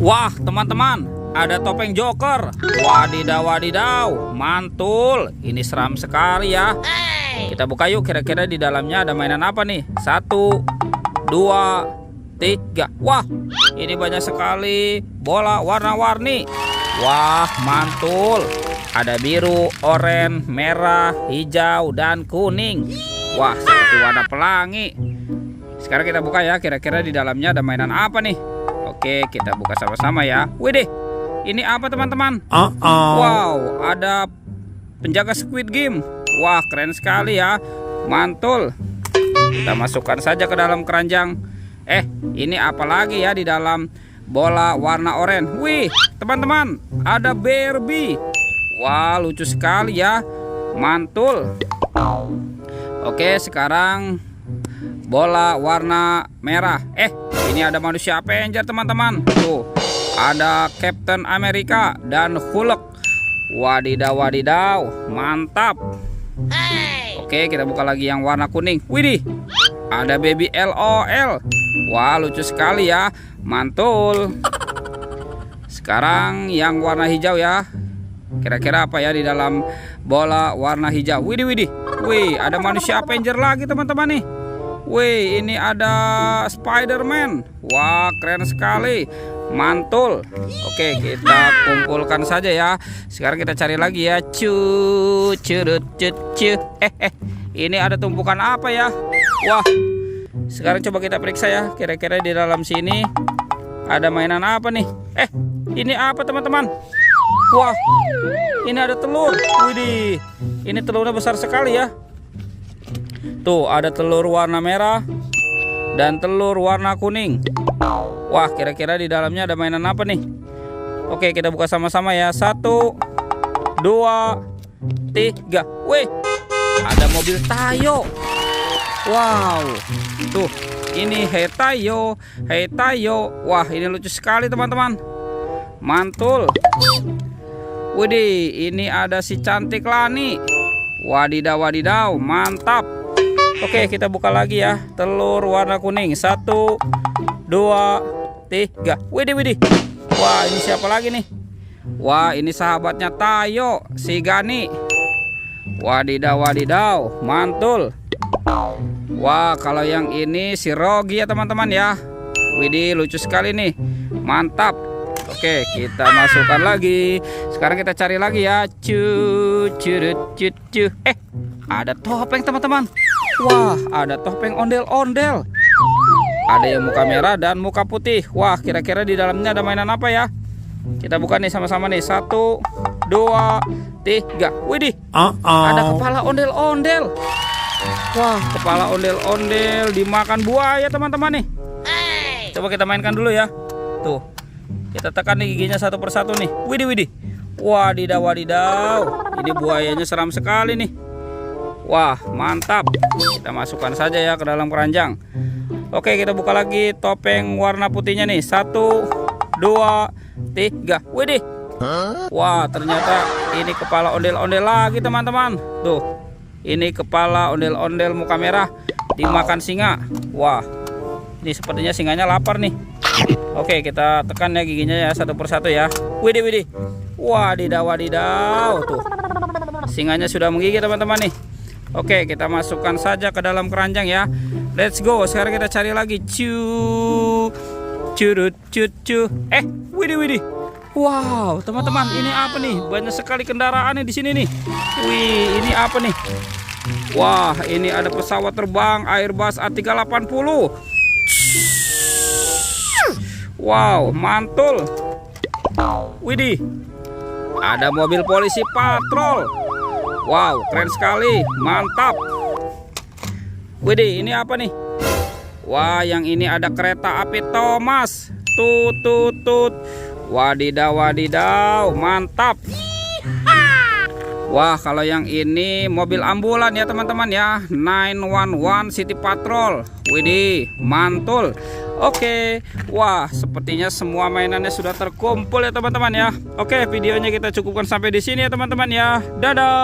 Wah, teman-teman, ada topeng Joker. Wadidaw, wadidaw, mantul. Ini seram sekali ya. Kita buka yuk, kira-kira di dalamnya ada mainan apa nih? 1, 2, 3. Wah, ini banyak sekali bola warna-warni. Wah, mantul. Ada biru, oranye, merah, hijau, dan kuning. Wah, seperti warna pelangi. Sekarang kita buka ya, kira-kira di dalamnya ada mainan apa nih? Oke, kita buka sama-sama ya. Widih, ini apa teman-teman? Wow, ada penjaga Squid Game. Wah, keren sekali ya. Mantul. Kita masukkan saja ke dalam keranjang. Ini apa lagi ya di dalam bola warna oranye? Wih, teman-teman, ada Barbie. Wah, lucu sekali ya. Mantul. Oke, sekarang bola warna merah. Ini ada manusia Avenger teman-teman. Tuh, ada Captain America dan Hulk. Wadidaw, wadidaw, mantap. Oke, kita buka lagi yang warna kuning. Widih, ada Baby LOL. Wah, lucu sekali ya. Mantul. Sekarang yang warna hijau ya. Kira-kira apa ya di dalam bola warna hijau? Widih, widih. Wih, ada manusia Avenger lagi teman-teman nih. Wih, ini ada Spider-Man. Wah, keren sekali. Mantul. Oke, kita kumpulkan saja ya. Sekarang kita cari lagi ya. Ini ada tumpukan apa ya? Wah, sekarang coba kita periksa ya. Kira-kira di dalam sini ada mainan apa nih? Ini apa teman-teman? Wah, ini ada telur. Widih, ini telurnya besar sekali ya. Tuh, ada telur warna merah dan telur warna kuning. Wah, kira-kira di dalamnya ada mainan apa nih? Oke, kita buka sama-sama ya. 1, 2, 3. Wih, ada mobil Tayo. Wow, tuh, ini Hey Tayo, Hey Tayo. Wah, ini lucu sekali teman-teman. Mantul. Widih, ini ada si cantik Lani. Wadidaw, wadidaw, mantap. Oke, kita buka lagi ya. Telur warna kuning. 1, 2, 3. Widih, widih. Wah, ini siapa lagi nih? Wah, ini sahabatnya Tayo, si Gani. Wadidaw, wadidaw, mantul. Wah, kalau yang ini si Rogi ya teman-teman ya. Widih, lucu sekali nih. Mantap. Oke, kita masukkan lagi. Sekarang kita cari lagi ya. Ada topeng teman-teman. Wah, ada topeng ondel-ondel. Ada yang muka merah dan muka putih. Wah, kira-kira di dalamnya ada mainan apa ya? Kita buka nih sama-sama nih. 1, 2, 3. Widih, ada kepala ondel-ondel. Wah, kepala ondel-ondel dimakan buaya teman-teman nih. Coba kita mainkan dulu ya. Tuh, kita tekan nih giginya satu persatu nih. Widih, widih. Wadidaw, wadidaw. Ini buayanya seram sekali nih. Wah, mantap. Kita masukkan saja ya ke dalam keranjang. Oke, kita buka lagi topeng warna putihnya nih. 1, 2, 3. Widih. Wah, ternyata ini kepala ondel-ondel lagi teman-teman. Tuh, ini kepala ondel-ondel muka merah dimakan singa. Wah, ini sepertinya singanya lapar nih. Oke, kita tekan ya giginya ya satu persatu ya. Widih, widih. Wadidaw, wadidaw. Tuh, singanya sudah menggigit teman-teman nih. Oke, kita masukkan saja ke dalam keranjang ya. Let's go. Sekarang kita cari lagi. Widih, widih. Wow, teman-teman, ini apa nih? Banyak sekali kendaraan nih di sini nih. Wih, ini apa nih? Wah, ini ada pesawat terbang Airbus A380. Wow, mantul. Widih, ada mobil polisi patrol. Wow, keren sekali, mantap. Widih, ini apa nih? Wah, yang ini ada kereta api Thomas. Tut, tut, tut. Wadidaw, wadidaw, mantap. Wah, kalau yang ini mobil ambulan ya teman-teman ya. 911 City Patrol. Widih, mantul. Oke, wah, sepertinya semua mainannya sudah terkumpul ya teman-teman ya. Oke, videonya kita cukupkan sampai di sini ya teman-teman ya. Dadah.